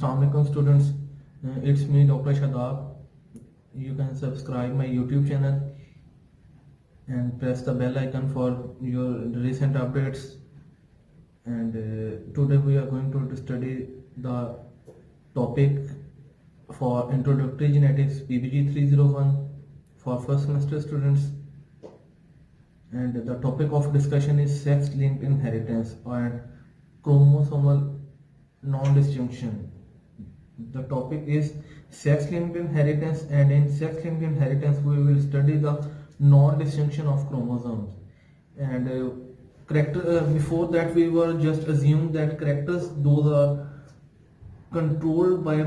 Assalamualaikum students, it's me Dr. Shadab. You can subscribe my YouTube channel and press the bell icon for your recent updates. And today we are going to study the topic for Introductory Genetics PBG 301 for first semester students. And the topic of discussion is sex-linked inheritance and chromosomal non-disjunction. The topic is sex-linked inheritance, and in sex-linked inheritance we will study the non-disjunction of chromosomes. And before that we were just assumed that characters, those are controlled by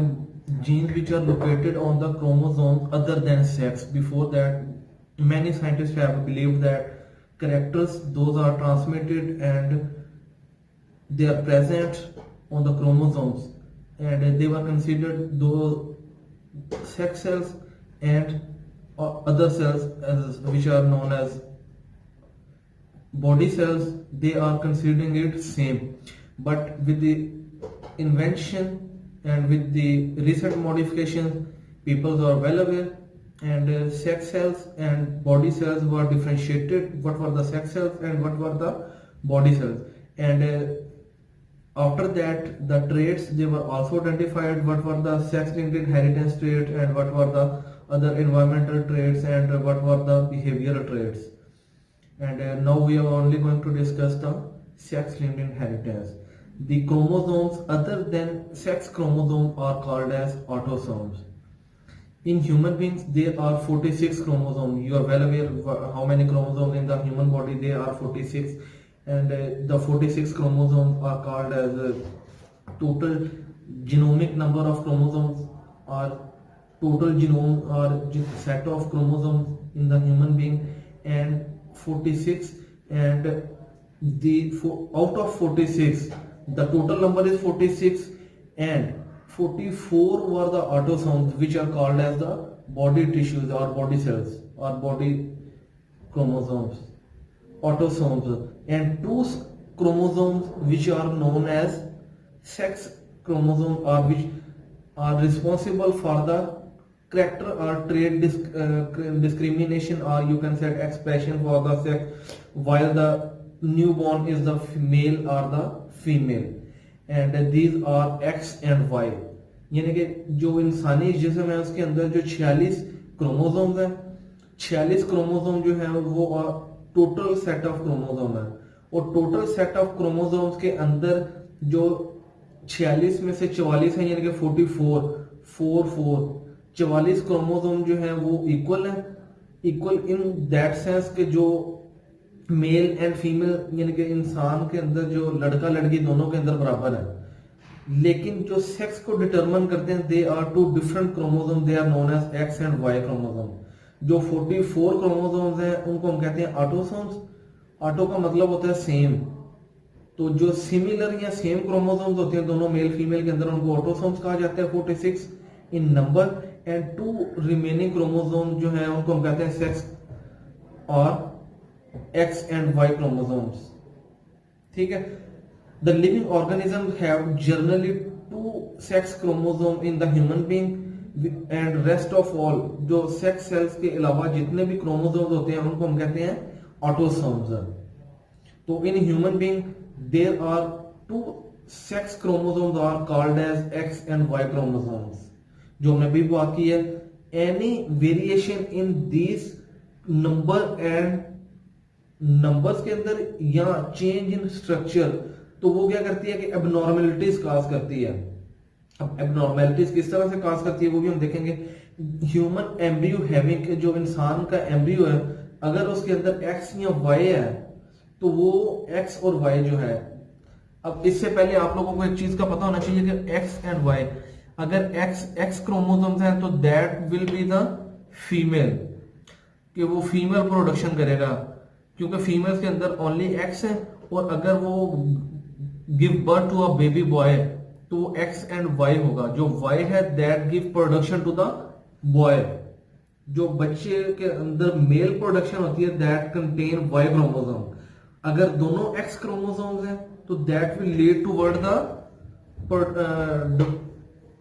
genes which are located on the chromosomes other than sex. Before that, many scientists have believed that characters, those are transmitted and they are present on the chromosomes, and they were considered those sex cells and other cells as which are known as body cells. They are considering it same, but with the invention and with the recent modifications, people are well aware, and sex cells and body cells were differentiated. What were the sex cells and what were the body cells? And after that, the traits, they were also identified. What were the sex-linked inheritance traits and what were the other environmental traits and what were the behavioral traits? And now we are only going to discuss the sex-linked inheritance. The chromosomes other than sex chromosomes are called as autosomes. In human beings, there are 46 chromosomes. You are well aware how many chromosomes in the human body. There are 46, and the 46 chromosomes are called as total genomic number of chromosomes, or total genome or set of chromosomes in the human being, and 46, and out of 46 the total number is 46, and 44 were the autosomes which are called as the body tissues or body cells or body chromosomes, autosomes, and 2 chromosomes which are known as sex chromosomes, or which are responsible for the character or trait discrimination, or you can say expression for the sex, while the newborn is the male or the female. And these are X and Y. यानी कि जो इंसानी जिस्म है उसके अंदर जो 46 chromosomes हैं, 46 क्रोमोसोम जो है वो टोटल सेट ऑफ क्रोमोसोम है, और टोटल सेट ऑफ क्रोमोसोम्स के अंदर जो 46 में से 44 है, यानी कि 44 क्रोमोसोम जो है वो इक्वल है, इक्वल इन दैट सेंस के जो मेल एंड फीमेल यानी कि इंसान के अंदर जो लड़का लड़की दोनों के अंदर बराबर है, लेकिन जो सेक्स को डिटरमाइन करते हैं they are 2 different chromosome, they are known as X and Y chromosome. जो 44 क्रोमोसोम्स हैं उनको हम कहते हैं ऑटोसोम्स. ऑटो का मतलब होता है सेम, तो जो सिमिलर या सेम क्रोमोसोम्स होते हैं दोनों मेल फीमेल के अंदर उनको ऑटोसोम्स कहा जाता है 46 इन नंबर, एंड 2 रिमेनिंग क्रोमोसोम जो है उनको हम कहते हैं सेक्स और X and Y chromosomes. ठीक है. The living organisms have generally 2 sex chromosomes in the human being, and rest of all जो sex cells के अलावा जितने भी chromosomes होते हैं उनको हम कहते हैं autosomes. तो in human being there are 2 sex chromosomes are called as X and Y chromosomes. जो हमने भी बात की है, any variation in these number and numbers के अंदर या चेंज इन स्ट्रक्चर, तो वो क्या करती है कि एबनॉर्मेलिटीज काज करती है. अब एबनॉर्मेलिटीज किस तरह से काज करती है वो भी हम देखेंगे. ह्यूमन एम्ब्रियो हैविंग, जो इंसान का एम्ब्रियो है, अगर उसके अंदर एक्स या वाई है तो वो एक्स और वाई जो है, अब इससे पहले आप लोगों को एक चीज का पता होना चाहिए कि एक्स एंड वाई, अगर एक्स क्रोमोसोम्स हैं तो that will be the female, कि वो फीमेल प्रोडक्शन करेगा, क्योंकि फीमेल्स के अंदर ओनली एक्स है, और अगर वो give birth to a baby boy तो वो एक्स एंड वाई होगा. जो वाई है that give production to the boy. जो बच्चे के अंदर मेल प्रोडक्शन होती है दैट कंटेन वाई क्रोमोसोम. अगर दोनों एक्स क्रोमोसोम्स हैं तो that will lead toward the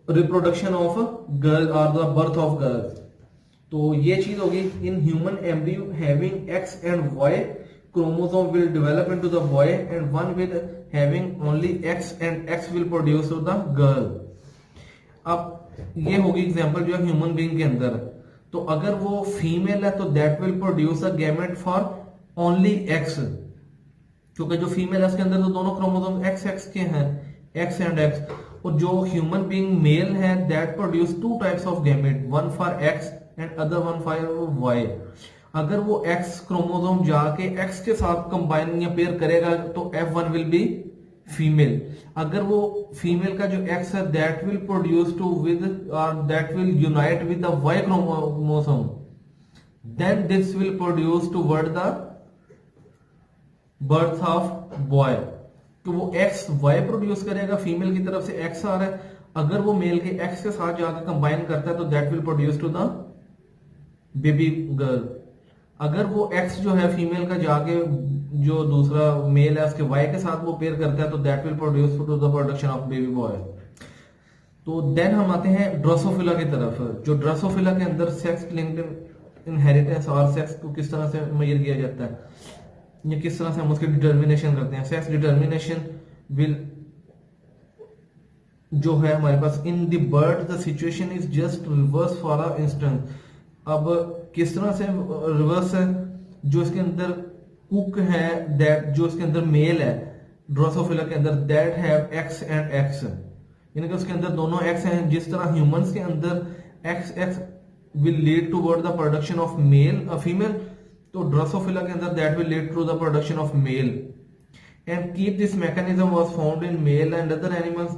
reproduction of girl और द बर्थ ऑफ गर्ल्स। तो ये चीज होगी। In human embryo having X and Y chromosome will develop into the boy and one with having only X and X will produce to the girl. अब ये होगी example जो है human being के अंदर। तो अगर वो फीमेल है तो that will produce a gamete for only x, क्योंकि जो फीमेल है उसके अंदर तो दोनों क्रोमोसोम एक्स एक्स के हैं, एक्स एंड एक्स। और जो ह्यूमन बीइंग मेल है that produce two types of gamete, one for X and other one for Y. अगर वो एक्स क्रोमोसोम जाके एक्स के साथ कंबाइन या पेयर करेगा तो F1 विल बी फीमेल। अगर वो फीमेल का जो एक्स है that will produce to with और that will unite with the Y chromosome, then this will produce toward the birth of boy. तो वो एक्स वाई प्रोड्यूस करेगा, फीमेल की तरफ से एक्स आ रहा है। अगर वो मेल के एक्स के साथ जाकर कंबाइन करता है तो that will produce to the baby girl. अगर वो एक्स जो है फीमेल का जाके जो दूसरा मेल है उसके वाई के साथ वो पेयर करता है तो that will produce to the production of baby boy. तो देन हम आते हैं ड्रोसोफिला की तरफ। जो ड्रोसोफिला के अंदर सेक्स लिंक्ड इनहेरिटेंस और सेक्स को किस तरह से मेजर किया जाता है या किस तरह से हम उसकी डिटर्मिनेशन करते हैं। सेक्स डिटर्मिनेशन विल जो है हमारे पास in the bird the situation is just reverse for a instance. अब किस तरह से रिवर्स है, जो इसके अंदर कुक है दैट जो इसके अंदर मेल है ड्रोसोफिला के अंदर that have x and x, यानी कि उसके अंदर दोनों एक्स हैं। जिस तरह ह्यूमंस के अंदर X X will lead toward the production of male female, तो ड्रोसोफिला के अंदर that will lead to the production of male. And keep this mechanism was found in male and other animals.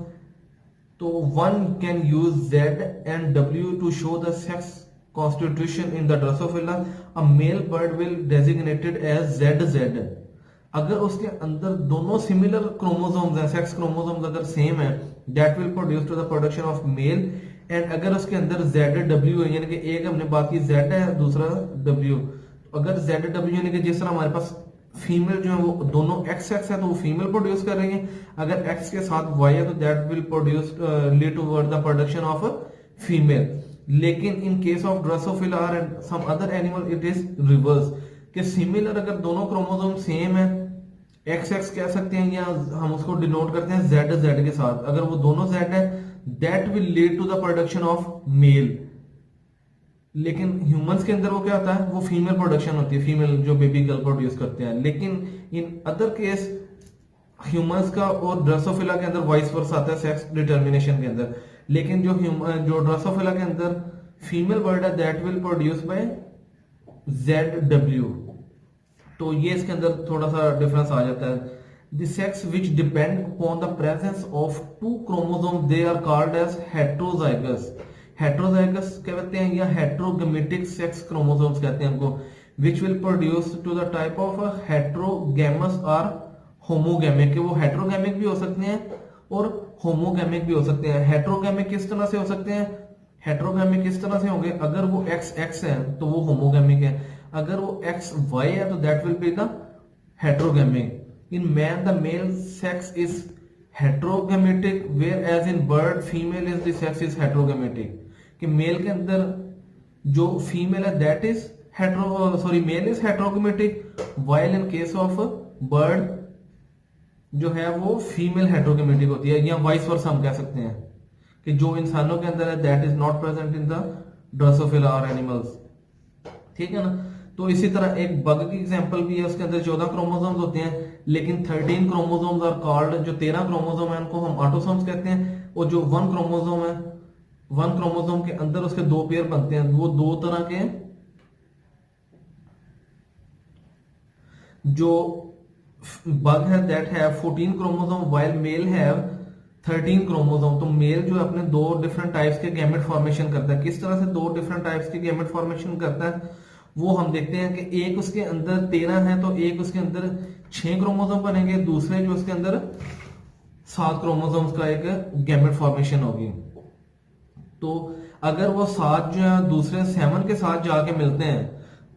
तो one can use Z and W to show the sex constitution in the Drosophila. A male bird will designated as ZZ. अगर उसके अंदर दोनों similar chromosomes हैं, sex chromosomes अगर same है, that will produce to the production of male. And अगर उसके अंदर ZW है, यानी कि एक हमने बात की Z है दूसरा W, अगर ZW यानी कि जिस तरह हमारे पास फीमेल जो है वो दोनों एक्स एक्स है तो वो फीमेल प्रोड्यूस कर रही है, अगर एक्स के साथ वाई है तो that will produce lead toward the production of female. लेकिन in case of Drosophila and some other animal it is reverse, कि सिमिलर अगर दोनों क्रोमोसोम सेम है, एक्स एक्स कह सकते हैं या हम उसको डिनोट करते हैं जेड जेड के साथ, अगर वो दोनों जेड है that will lead to the production of male. लेकिन ह्यूमंस के अंदर वो क्या होता है, वो फीमेल प्रोडक्शन होती है, फीमेल जो बेबी गर्ल प्रोड्यूस करते हैं। लेकिन इन अदर केस ह्यूमंस का और ड्रोसोफिला के अंदर वाइस वर्सा आता है सेक्स डिटर्मिनेशन के अंदर। लेकिन जो ड्रोसोफिला के अंदर फीमेल बर्ड है that will produce by ZW। तो ये इसके अंदर थोड़ा सा डिफरेंस आ जाता है। The sex which depend upon the presence of two chromosome they are called as heterozygous. Heterozygous कहते हैं या हेट्रोगेमेटिक सेक्स क्रोमोसोम्स कहते हैं उनको, which will produce to the type of heterogamous और होमोगेमिक। वो हेट्रोगेमिक भी हो सकते हैं और होमोगेमिक भी हो सकते हैं। हेट्रोगेमिक किस तरह से हो सकते हैं, हेट्रोगेमिक किस तरह से होंगे, अगर वो एक्स एक्स है तो वो होमोगेमिक है, अगर वो एक्स वाई है तो that will be the heterogamic. In man the male sex is heterogametic whereas in bird female is the sex is heterogametic. कि मेल के अंदर जो फीमेल है that is male is heterogametic, while in case of bird जो है वो female heterogametic होती है, या वाइस वर्सा हम कह सकते हैं कि जो इंसानों के अंदर है that is not present in the Drosophila और एनिमल्स। ठीक है ना। तो इसी तरह एक बग की एग्जांपल भी है, उसके अंदर 14 क्रोमोसोम्स होते हैं लेकिन 13 क्रोमोसोम्स आर कॉल्ड, जो 13 क्रोमोसोम है उनको हम ऑटोसोम्स कहते हैं। और जो 1 क्रोमोसोम है, 1 क्रोमोसोम के अंदर उसके 2 पेयर बनते हैं, वो 2 तरह के हैं। जो बग है that have 14 chromosome while male have 13 chromosome. तो मेल जो अपने 2 डिफरेंट टाइप्स के गैमेट फॉर्मेशन करता है। किस तरह से 2 डिफरेंट टाइप्स के गैमेट फॉर्मेशन करता है वो हम देखते हैं कि एक उसके अंदर 13 है तो एक उसके अंदर 6 क्रोमोसोम बनेंगे, दूसरे जो उसके अंदर 7 क्रोमोसोम्स का एक गैमेट फॉर्मेशन होगी। तो अगर वो 7 जो है दूसरे 7 के साथ जाके मिलते हैं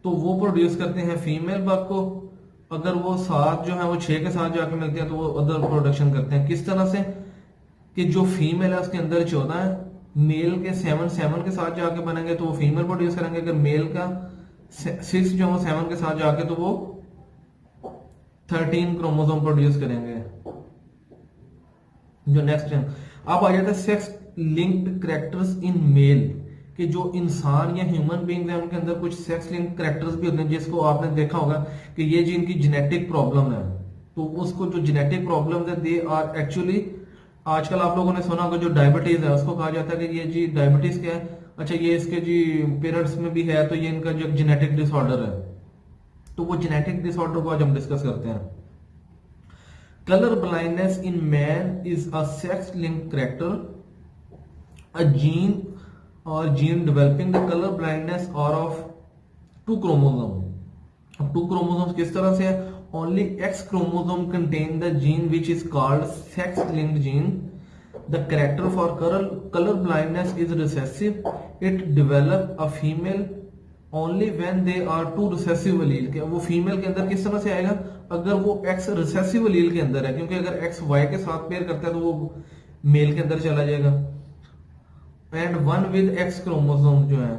तो वो प्रोड्यूस करते हैं फीमेल बग को, अगर वो 7 जो है वो 6 के साथ जाके मिलते हैं तो वो अदर प्रोडक्शन करते हैं। किस तरह से कि जो फीमेल है उसके अंदर 14 है मेल के 7 के साथ जाके बनेंगे तो वो फीमेल प्रोड्यूस करेंगे, अगर मेल का 6 जो है वो 7 के साथ जाके तो वो 13 क्रोमोसोम प्रोड्यूस करेंगे। जो नेक्स्ट है, अब आ जाता है sex linked characters in male, कि जो इंसान या ह्यूमन बीइंग है उनके अंदर कुछ सेक्स लिंक्ड कैरेक्टर्स भी होते हैं, जिसको आपने देखा होगा कि ये जी इनकी जेनेटिक प्रॉब्लम है, तो उसको जो जेनेटिक प्रॉब्लम है दे आर एक्चुअली, आजकल आप लोगों ने सुना होगा जो डायबिटीज है उसको कहा जाता है कि ये जी डायबिटीज क्या है, अच्छा ये इसके जी पेरेंट्स में भी है, तो ये इनका जो जेनेटिक डिसऑर्डर है। तो वो जेनेटिक डिसऑर्डर को आज हम डिस्कस करते हैं। Colour blindness in man is a sex linked character, a gene or gene developing the color blindness or of 2 chromosome। अब 2 chromosomes किस तरह से है, only X chromosome contain the gene which is called sex linked gene। the character for color blindness is recessive, it develop a female only when they are 2 recessive allele के, वो female के अंदर किस तरह से आएगा, अगर वो X recessive allele के अंदर है, क्योंकि अगर X Y के साथ पेयर करता है तो वो मेल के अंदर चला जाएगा। And one with X chromosome जो है,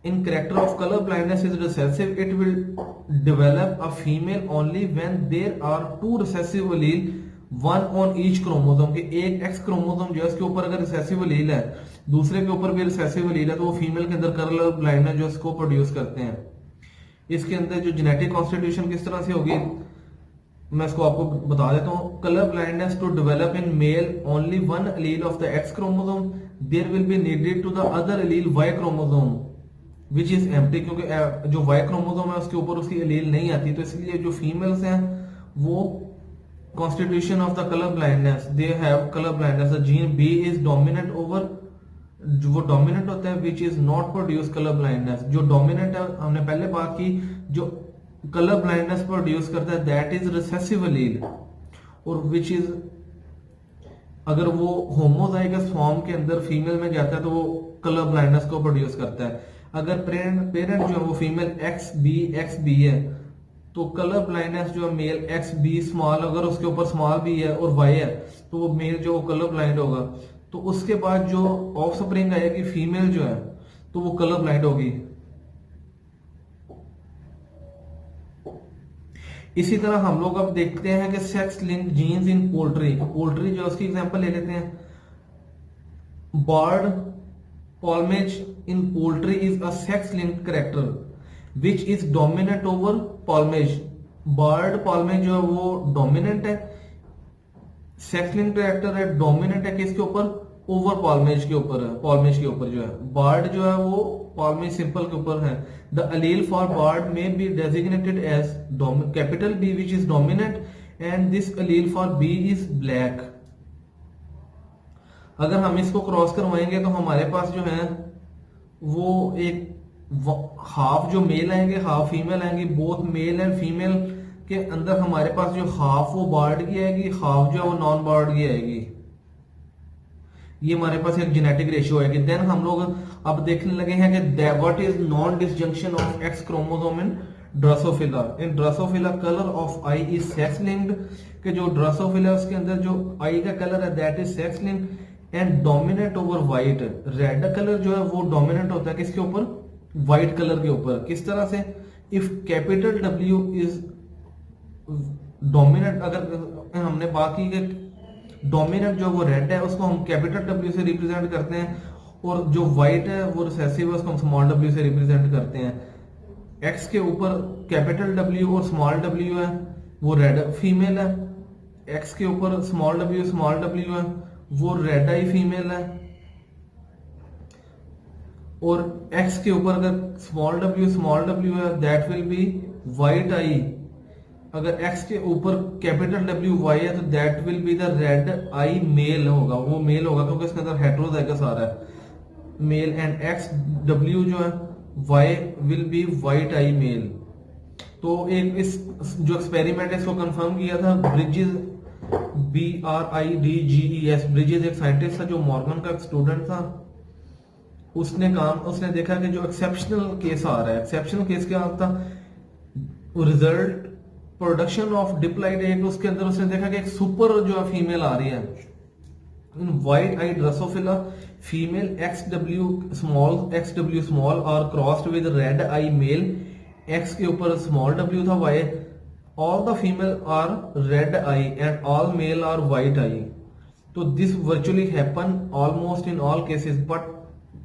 in character of colour blindness is recessive, it will develop a female only when there are 2 recessive allele, 1 on each chromosome, के एक एक्स क्रोमोसोम जो है उसके ऊपर अगर रिसेसिव एलील है, दूसरे के ऊपर भी रिसेसिव एलील है, तो वो फीमेल के अंदर कलर ब्लाइंडनेस जो इसको प्रोड्यूस करते हैं। इसके अंदर जो जेनेटिक कॉन्स्टिट्यूशन किस तरह से होगी मैं इसको आपको बता देता हूँ। Colour blindness to develop in male only 1 allele of the X chromosome, there will be needed to the other allele Y chromosome which is empty, क्योंकि जो वाई क्रोमोसोम है उसके ऊपर उसकी एलील नहीं आती, तो इसलिए जो फीमेल्स हैं वो constitution of the colour blindness, they have colour blindness, gene B is dominant over, जो वो डोमिनेंट होता है which is not produce colour blindness, जो डोमिनेंट है हमने पहले बात की, जो कलर ब्लाइंडनेस प्रोड्यूस करता है दैट इज रिसेसिव एलील, और विच इज अगर वो होमोजाइगस फॉर्म के अंदर फीमेल में जाता है तो वो कलर ब्लाइंडनेस को प्रोड्यूस करता है। अगर पेरेंट जो है वो फीमेल एक्स बी है, तो कलर ब्लाइंडनेस जो है मेल एक्स बी स्मॉल, अगर उसके ऊपर स्मॉल बी है और वाई है तो वो मेल जो कलर ब्लाइंड होगा। तो उसके बाद जो ऑफ स्प्रिंग आएगी फीमेल जो है तो वो कलर ब्लाइंड होगी। इसी तरह हम लोग अब देखते हैं कि sex link genes in poultry, poultry जो उसकी एग्जांपल ले लेते हैं। Barred plumage in poultry is a sex link character which is dominant over plumage, barred plumage जो है वो डोमिनेंट है, सेक्स लिंक कैरेक्टर है, डोमिनेंट है किसके ऊपर, ओवर पॉलमेज के ऊपर है, पॉलमेज के ऊपर जो है, बर्ड जो है वो पॉलमेज सिंपल के ऊपर है। The allele for bird may be designated as capital B which is dominant and this allele for B is black। अगर हम इसको क्रॉस करवाएंगे तो हमारे पास जो है वो एक हाफ जो मेल आएंगे हाफ फीमेल आएंगी, बोथ मेल एंड फीमेल के अंदर हमारे पास जो हाफ वो बर्ड की आएगी, हाफ जो है वो नॉन बर्ड की आएगी। ये हमारे पास एक जेनेटिक रेशियो है। देन हम लोग अब देखने लगे हैं कि what is non disjunction of X chromosome in Drosophila. In Drosophila colour of I is sex linked, कि जो ड्रोसोफिला उसके अंदर जो आई का कलर है that is sex linked and dominate over white. Red colour जो है वो डोमिनेट होता है किसके ऊपर, व्हाइट कलर के ऊपर। किस तरह से, if capital W is dominant, अगर हमने बात की कि डोमिनेंट जो वो रेड है उसको हम कैपिटल डब्ल्यू से रिप्रेजेंट करते हैं, और जो व्हाइट है वो रिसेसिव है उसको हम स्मॉल डब्ल्यू से रिप्रेजेंट करते हैं। एक्स के ऊपर कैपिटल डब्ल्यू और स्मॉल डब्ल्यू है वो रेड फीमेल है, एक्स के ऊपर स्मॉल डब्ल्यू है वो रेड आई फीमेल है, और एक्स के ऊपर अगर स्मॉल डब्ल्यू है that will be white eye. अगर x के ऊपर कैपिटल W Y है तो that will be the red eye male होगा, वो मेल होगा क्योंकि इसके अंदर हेटेरोजाइगस आ रहा है मेल, एंड एक्स डब्ल्यू जो है Y will be white eye male. तो एक इस जो एक्सपेरिमेंट है इसको कंफर्म किया था ब्रिजेस, BRIDGES, ब्रिजेस एक साइंटिस्ट था जो मॉर्गन का स्टूडेंट था। उसने देखा कि जो एक्सेप्शनल केस आ रहा है, एक्सेप्शनल केस क्या आता, result production of diploid egg, उसके अंदर उसने देखा कि एक सुपर जो है फीमेल आ रही है, in white eye Drosophila female XW small और crossed with red eye male, X के ऊपर स्मॉल w था, Y all the female are red eye and all male are white eye. तो this virtually happen almost in all cases but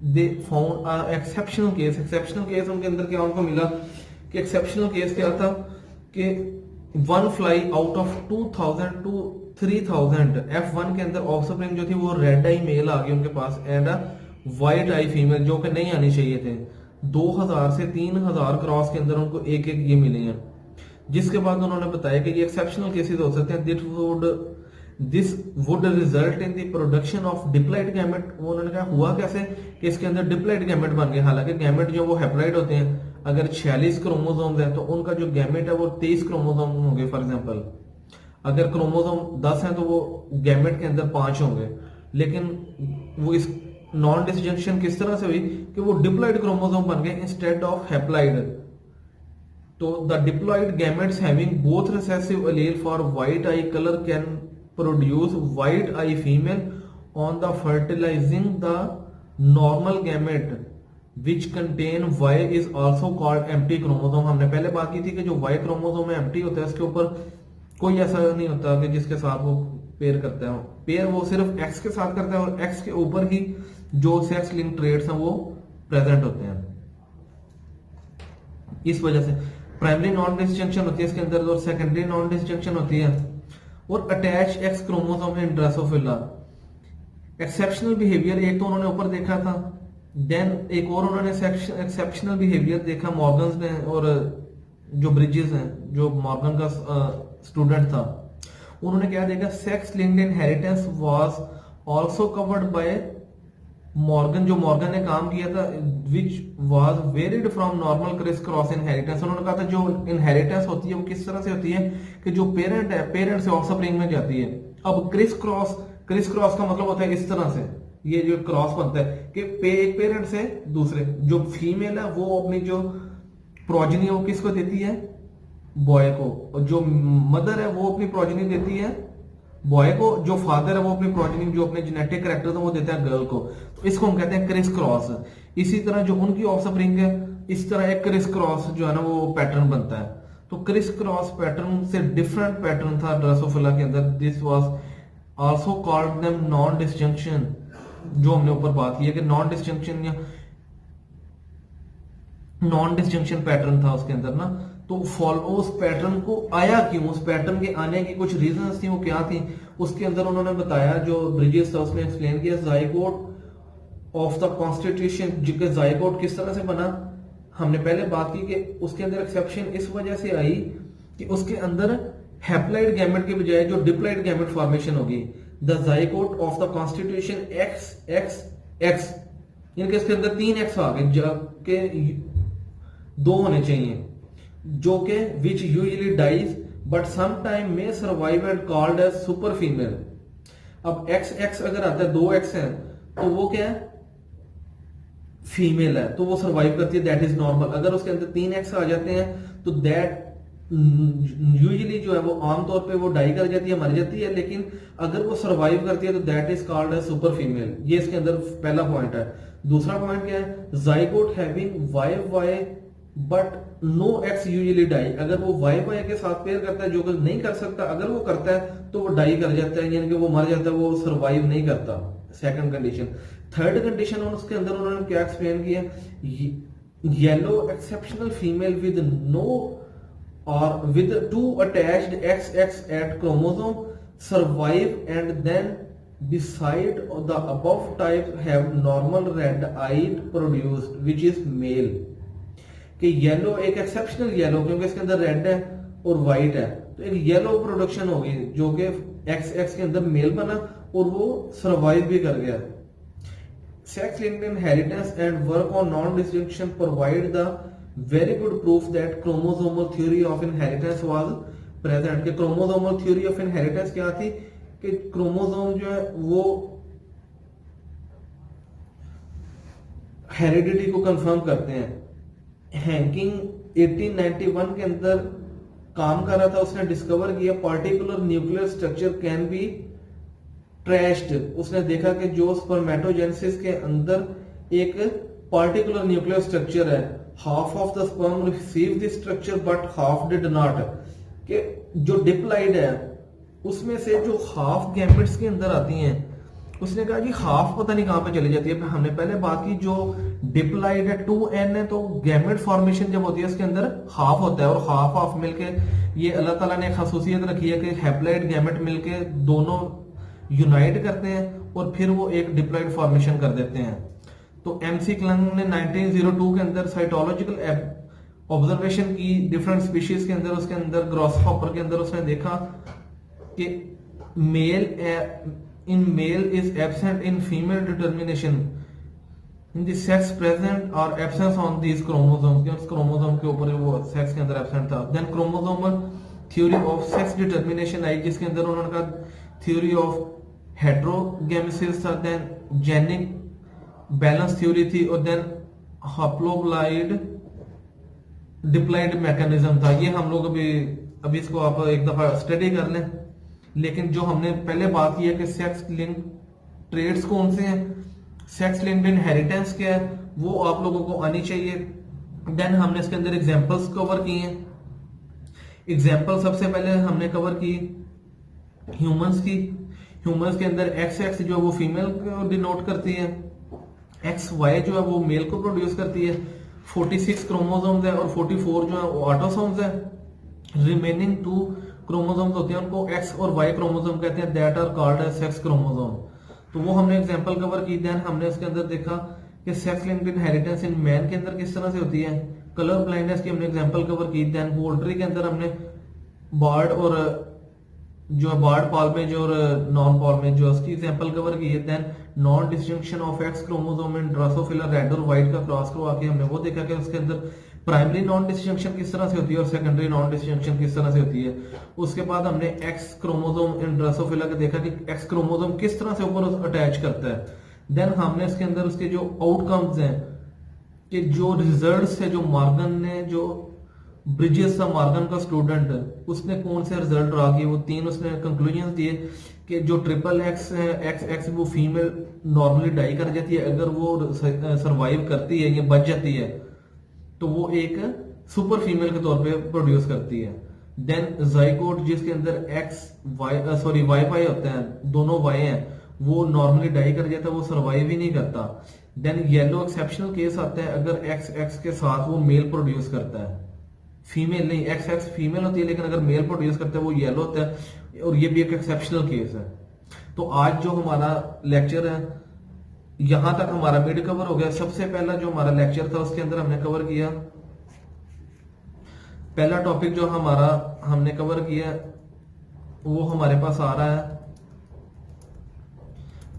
they found exceptional case. Exceptional case उनके अंदर क्या उनको मिला कि एक्सेप्शनल केस क्या था कि one fly out of 2000 to 3000 F1 के अंदर ऑफस्प्रिंग जो थी वो रेड आई मेल आ गई उनके पास एंड व्हाइट आई फीमेल, जो कि नहीं आनी चाहिए थे। 2000 से 3000 क्रॉस के अंदर उनको एक एक ये मिले हैं, जिसके बाद उन्होंने बताया कि ये एक्सेप्शनल केसेस हो सकते हैं। This would result in the production of diploid gamete. उन्होंने कहा हुआ कैसे कि इसके अंदर डिप्लॉइड गैमेट बन गए, हालांकि गैमेट जो वो हैप्लॉइड होते हैं, अगर 46 क्रोमोसोम्स है तो उनका जो गैमेट है वो 23 क्रोमोसोम होंगे फॉर एग्जांपल। अगर क्रोमोसोम 10 है तो वो गैमेट के अंदर 5 होंगे, लेकिन वो इस नॉन डिसजंक्शन किस तरह से हुई कि वो डिप्लॉइड क्रोमोसोम बन गए इंस्टेड ऑफ हैप्लॉइड। तो the diploid gametes having both recessive allele for white I colour can produce white eye female on the fertilizing the normal gamete which contain Y is also called empty chromosome। हमने पहले बात की थी कि जो Y chromosome है empty होता है, इसके ऊपर कोई ऐसा नहीं होता कि जिसके साथ वो पेयर करता है। पेयर वो सिर्फ X के साथ करता है और X के ऊपर ही जो सेक्स लिंक ट्रेड्स हैं वो प्रेजेंट होते हैं। इस वजह से प्राइमरी नॉन डिसजंक्शन होती है इसके अंदर और सेकेंडरी नॉन डिसजंक्शन होती है। और attach x chromosome in Drosophila. Exceptional behaviour एक तो उन्होंने ऊपर देखा था, देन एक और उन्होंने एक्सेप्शनल बिहेवियर देखा मॉर्गन्स ने, और जो ब्रिजेस हैं, जो मॉर्गन का स्टूडेंट था, उन्होंने क्या देखा, sex linked inheritance was also covered by Morgan. जो मॉर्गन ने काम किया था which was varied from normal criss cross inheritance. उन्होंने कहा था जो इनहेरिटेंस होती है वो किस तरह से होती है कि जो पेरेंट है, पेरेंट से ऑफस्प्रिंग में जाती है। अब क्रिस क्रॉस का मतलब होता है इस तरह से, ये जो क्रॉस बनता है कि एक पेरेंट से दूसरे, जो फीमेल है वो अपनी जो प्रोजनी है वो किसको देती है, बॉय को, और जो मदर है वो अपनी प्रोजनी देती है बॉय को, जो फादर है वो अपनी प्रोजेनी, जो अपने जेनेटिक कैरेक्टर है वो देता है गर्ल को। तो इसको हम कहते हैं क्रिस क्रॉस। इसी तरह जो उनकी ऑफस्प्रिंग है, इस तरह एक क्रिस क्रॉस जो है ना वो पैटर्न बनता है। तो क्रिस क्रॉस पैटर्न से डिफरेंट पैटर्न था ड्रोसोफिला के अंदर। This was also called them non disjunction, जो हमने ऊपर बात की है कि नॉन डिसजंक्शन या नॉन डिसजंक्शन पैटर्न था उसके अंदर ना। तो फॉलो उस पैटर्न को आया क्यों, उस पैटर्न के आने की कुछ रीजंस थी, वो क्या थी उसके अंदर उन्होंने बताया, जो ब्रिजेस था उसने एक्सप्लेन किया, zygote of the constitution. Zygote किस तरह से बना, हमने पहले बात की कि उसके अंदर एक्सेप्शन इस वजह से आई कि उसके अंदर हैप्लॉइड गैमेट के बजाय जो डिप्लॉइड गैमेट फॉर्मेशन होगी। The zygote of the constitution x x x, यानी कि इसके अंदर 3 एक्स आ गए जबकि 2 होने चाहिए, जो के which usually dies but sometime में survive and called as super female. अब एक्स एक्स अगर आता है, 2 एक्स है तो वो क्या है, फीमेल है, तो वो सर्वाइव करती है, दैट इज नॉर्मल। अगर उसके अंदर 3 एक्स आ जाते हैं तो दैट यूजुअली जो है वो आमतौर पे वो डाई कर जाती है, मर जाती है, लेकिन अगर वो सर्वाइव करती है तो that is called as super female. ये इसके अंदर पहला पॉइंट है। दूसरा पॉइंट क्या है, zygote having Y Y but no X usually die. अगर वो वाई वाई के साथ पेयर करता है, जो कि नहीं कर सकता, अगर वो करता है तो वो डाई कर जाता है, यानी कि वो मर जाता है, वो सर्वाइव नहीं करता। Second condition. थर्ड कंडीशन और उसके अंदर उन्होंने क्या एक्सप्लेन किया, yellow exceptional female with no और with 2 attached X X at chromosome survive and then beside the above type have normal red eyed produced which is male। कि yellow एक exceptional yellow, क्योंकि इसके अंदर रेड है और white है, तो एक येलो प्रोडक्शन होगी जो कि एक्स एक्स के अंदर मेल बना और वो सर्वाइव भी कर गया। Sex linked inheritance and work on non disjunction provide the very good proof that chromosomal theory of inheritance was present. कि क्रोमोसोमल थ्योरी ऑफ इनहेरिटेंस क्या थी कि क्रोमोसोम जो है वो हेरिडिटी को कंफर्म करते हैं। हैंकिंग 1891 के अंदर काम कर रहा था, उसने डिस्कवर किया particular nuclear structure can be trashed, उसने देखा कि जो स्पर्मेटोजेनेसिस के अंदर एक पार्टिकुलर न्यूक्लियर स्ट्रक्चर है, half of the sperm receive this structure but half did not, कि जो डिप्लॉइड है उसमें से जो हाफ गैमेट्स के अंदर आती हैं, उसने कहा जी हाफ पता नहीं कहां पे चली जाती है। हमने पहले बात की जो डिप्लॉइड है 2n है, तो गैमेट फॉर्मेशन जब होती है उसके अंदर हाफ होता है, और हाफ हाफ मिलके ये अल्लाह ताला ने खसूसियत रखी है कि हैप्लॉइड गैमेट मिलके दोनों यूनाइट करते हैं और फिर वो एक डिप्लॉइड फॉर्मेशन कर देते हैं। तो एमसी क्लंग ने 1902 के अंदर साइटोलॉजिकल ऑब्जर्वेशन की डिफरेंट स्पीशीज के अंदर, उसके अंदर ग्रॉसहॉपर के अंदर उसने देखा कि male is absent in female determination in the sex present और एब्सेंस ऑन दीज क्रोमोसोम, के उस क्रोमोसोम के ऊपर वो सेक्स के अंदर एब्सेंट था। Then chromosomal theory of sex determination आई, जिसके अंदर उन्होंने कहा थ्योरी ऑफ हेट्रोगेमेसिस था, देन जेनिक बैलेंस थ्योरी थी, और देन हप्लोब्लाइड डिप्लॉइड मैकेनिज्म था। ये हम लोग अभी इसको आप एक दफा स्टडी कर लें। लेकिन जो हमने पहले बात की है कि सेक्स लिंक ट्रेड्स कौन से हैं, सेक्स लिंक्ड इनहेरिटेंस क्या है, वो आप लोगों को आनी चाहिए। देन हमने इसके अंदर एग्जांपल्स कवर किए हैं। एग्जांपल सबसे पहले हमने कवर की ह्यूमंस की। ह्यूमंस के अंदर एक्स एक्स जो है वो फीमेल को डिनोट करती है, एक्स वाई जो है वो मेल को प्रोड्यूस करती है, 46 क्रोमोसोम्स है और 44 जो है वो ऑटोसोम्स है। रिमेनिंग 2 क्रोमोसोम्स होते हैं उनको एक्स और वाई क्रोमोसोम कहते हैं, that are called as sex chromosome. तो वो हमने एग्जांपल कवर की। देन हमने इसके अंदर देखा कि sex linked inheritance in man के अंदर किस तरह से होती है। कलर ब्लाइंडनेस की हमने एग्जांपल कवर की। देन पोल्ट्री के अंदर हमने बर्ड और जो बर्ड पाल्मेज और नॉन पाल्मेज जो उसकी एग्जांपल कवर की है। Then non distinction of X chromosome in Drosophila red और व्हाइट का क्रॉस करवा के हमने वो देखा कि उसके अंदर प्राइमरी नॉन डिस्टिंक्शन किस तरह से होती है और सेकेंडरी नॉन डिस्टिंक्शन किस तरह से होती है। उसके बाद हमने एक्स क्रोमोसोम इन ड्रोसोफिला का देखा कि एक्स क्रोमोसोम किस तरह से ऊपर अटैच करता है। देन हमने इसके अंदर उसके जो आउटकम्स हैं कि जो रिजल्ट्स है, जो मॉर्गन ने जो ब्रिजेस था मॉर्गन का स्टूडेंट, उसने कौन से रिजल्ट ड्रा किए, वो 3 उसने कंक्लूजन दिए कि जो ट्रिपल एक्स है, एक्स एक्स वो फीमेल नॉर्मली डाई कर जाती है, अगर वो सरवाइव करती है या बच जाती है तो वो एक सुपर फीमेल के तौर पे प्रोड्यूस करती है। देन जाइगोट जिसके अंदर एक्स वाई वाई पाई होते हैं, दोनों वाई हैं, वो नॉर्मली डाई कर जाता है, वो सरवाइव ही नहीं करता। देन येलो एक्सेप्शनल केस आता है अगर एक्स एक्स के साथ वो मेल प्रोड्यूस करता है, फीमेल नहीं, एक्स एक्स फीमेल होती है लेकिन अगर मेल प्रोड्यूस करता है वो येलो होता है, और ये भी एक एक्सेप्शनल केस है। तो आज जो हमारा लेक्चर है यहां तक हमारा मिड कवर हो गया। सबसे पहला जो हमारा लेक्चर था उसके अंदर हमने कवर किया, पहला टॉपिक जो हमारा हमने कवर किया वो हमारे पास आ रहा है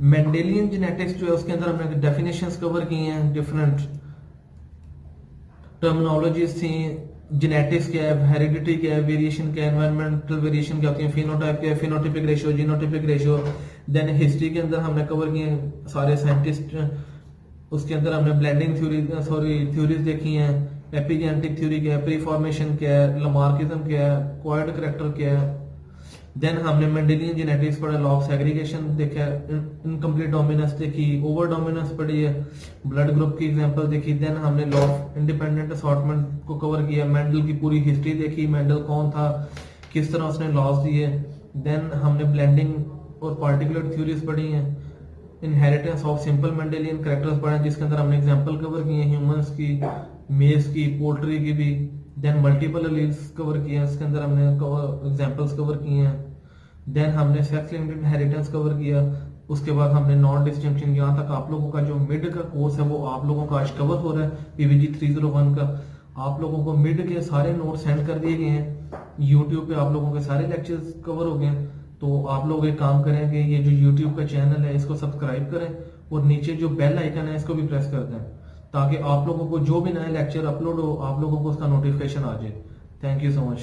मेंडेलियन जेनेटिक्स जो है, उसके अंदर हमने डेफिनेशंस कवर की हैं, डिफरेंट टर्मिनोलॉजीज थी। जेनेटिक्स क्या है, हेरिडिटी क्या है, वेरिएशन क्या है, एनवायरमेंटल वेरिएशन क्या होती है, फिनोटाइप क्या है, phenotypic ratio, genotypic ratio. Then history के अंदर हमने कवर किए सारे साइंटिस्ट, उसके अंदर हमने ब्लेंडिंग थ्योरीज देखी हैं, एपिजेनेटिक थ्योरी क्या है, प्री फॉर्मेशन क्या है, लमार्किज्म क्या है, क्वाड करैक्टर क्या है। देन हमने मेंडेलियन जेनेटिक्स पढ़ा, लॉ ऑफ सेग्रीगेशन देखा, इनकम्प्लीट डोमिनेंस देखी, ओवर डोमिनेंस पढ़ी है, ब्लड ग्रुप की एग्जांपल देखी। देन हमने लॉ ऑफ इंडिपेंडेंट असॉर्टमेंट को कवर किया, मेंडल की पूरी हिस्ट्री देखी, मेंडल कौन था, किस तरह उसने लॉज दिए। देन हमने ब्लेंडिंग और पार्टिकुलर थ्योरीज पढ़ी हैं, inheritance of simple Mendelian characters पढ़े जिसके अंदर हमने एग्जांपल कवर किए ह्यूमंस की, मेज की, पोल्ट्री की भी। देन मल्टीपल एलील्स कवर किए हैं, इसके अंदर हमने एग्जांपल्स कवर किए हैं। देन हमने सेक्स लिंक्ड इनहेरिटेंस कवर किया। उसके बाद हमने नॉन डिस्टिंक्शन, यहाँ तक आप लोगों का जो मिड का कोर्स है वो आप लोगों का आज कवर हो रहा है पीवीजी 301 का। आप लोगों को मिड के सारे नोट सेंड कर दिए गए हैं, यूट्यूब पे आप लोगों के सारे लेक्चर्स कवर हो गए। तो आप लोग एक काम करें कि ये जो यूट्यूब का चैनल है इसको सब्सक्राइब करें और नीचे जो बेल आइकन है इसको भी प्रेस कर दें ताकि आप लोगों को जो भी नए लेक्चर अपलोड हो आप लोगों को उसका नोटिफिकेशन आ जाए। Thank you so much.